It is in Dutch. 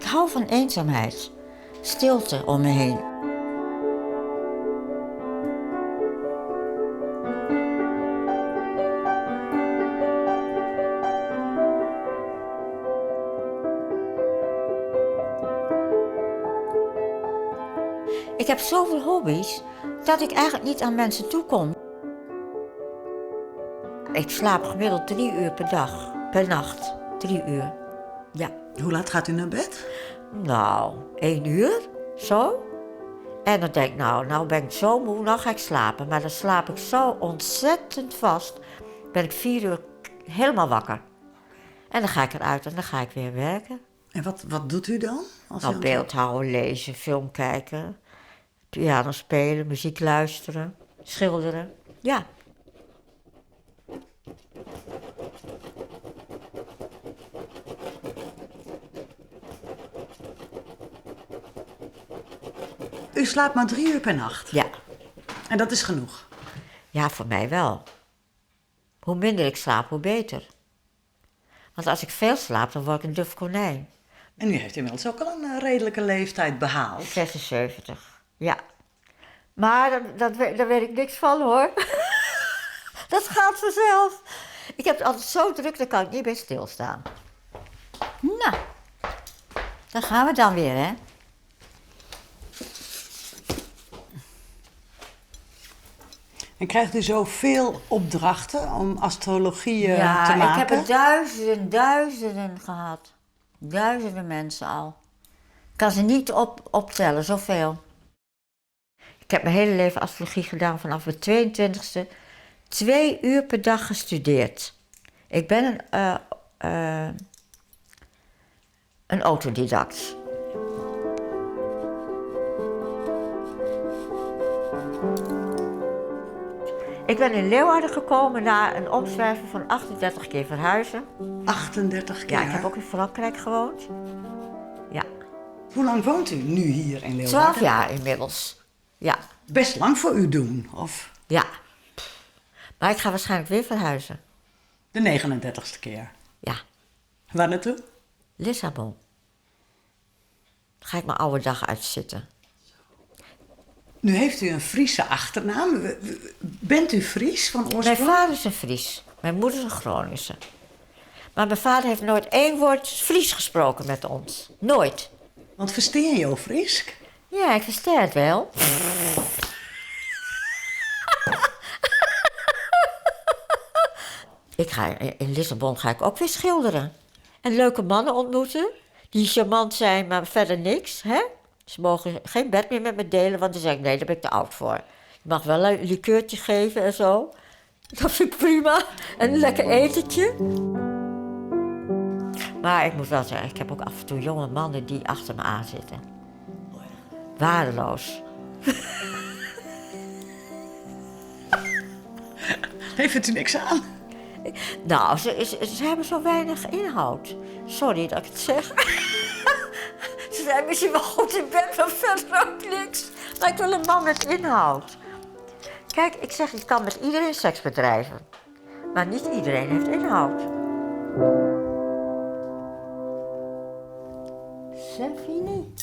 Ik hou van eenzaamheid. Stilte om me heen. Ik heb zoveel hobby's dat ik eigenlijk niet aan mensen toekom. Ik slaap gemiddeld 3 uur per nacht. 3 uur. Ja. Hoe laat gaat u naar bed? Nou, 1 uur, zo. En dan denk ik, nou ben ik zo moe, nou ga ik slapen. Maar dan slaap ik zo ontzettend vast. Ben ik 4 uur helemaal wakker. En dan ga ik eruit en dan ga ik weer werken. En wat doet u dan? Nou, beeldhouden, lezen, film kijken, piano spelen, muziek luisteren, schilderen. Ja. U slaapt maar 3 uur per nacht? Ja. En dat is genoeg? Ja, voor mij wel. Hoe minder ik slaap, hoe beter. Want als ik veel slaap, dan word ik een duf konijn. En u heeft inmiddels ook al een redelijke leeftijd behaald. 76, ja. Maar daar weet ik niks van, hoor. Dat gaat vanzelf. Ik heb het altijd zo druk, dan kan ik niet bij stilstaan. Nou, daar gaan we dan weer, hè. En krijgt u zoveel opdrachten om astrologie te maken? Ja, ik heb er duizenden gehad. Duizenden mensen al. Ik kan ze niet optellen, zoveel. Ik heb mijn hele leven astrologie gedaan vanaf mijn 22e. 2 uur per dag gestudeerd. Ik ben een autodidact. Ik ben in Leeuwarden gekomen na een omzwerven van 38 keer verhuizen. 38 keer? Ja, ik heb ook in Frankrijk gewoond. Ja. Hoe lang woont u nu hier in Leeuwarden? 12 jaar inmiddels. Ja. Best lang voor u doen, of? Ja. Maar ik ga waarschijnlijk weer verhuizen. De 39ste keer? Ja. Waar naartoe? Lissabon. Dan ga ik mijn oude dag uitzitten. Nu heeft u een Friese achternaam. Bent u Fries van oorsprong? Mijn vader is een Fries. Mijn moeder is een Groningse. Maar mijn vader heeft nooit 1 woord Fries gesproken met ons. Nooit. Want versteer je ook Fries? Ja, ik versta het wel. In Lissabon ga ik ook weer schilderen. En leuke mannen ontmoeten. Die charmant zijn, maar verder niks. Hè? Ze mogen geen bed meer met me delen, want dan zeg ik, nee, daar ben ik te oud voor. Je mag wel een likeurtje geven en zo. Dat vind ik prima. En een lekker etentje. Maar ik moet wel zeggen, ik heb ook af en toe jonge mannen die achter me aan zitten. Waardeloos. Heeft u niks aan? Nou, ze hebben zo weinig inhoud. Sorry dat ik het zeg. Ze zijn misschien wel goed in bed, maar verder ook niks. Maar ik wil een man met inhoud. Kijk, ik zeg, ik kan met iedereen seks bedrijven. Maar niet iedereen heeft inhoud. C'est fini.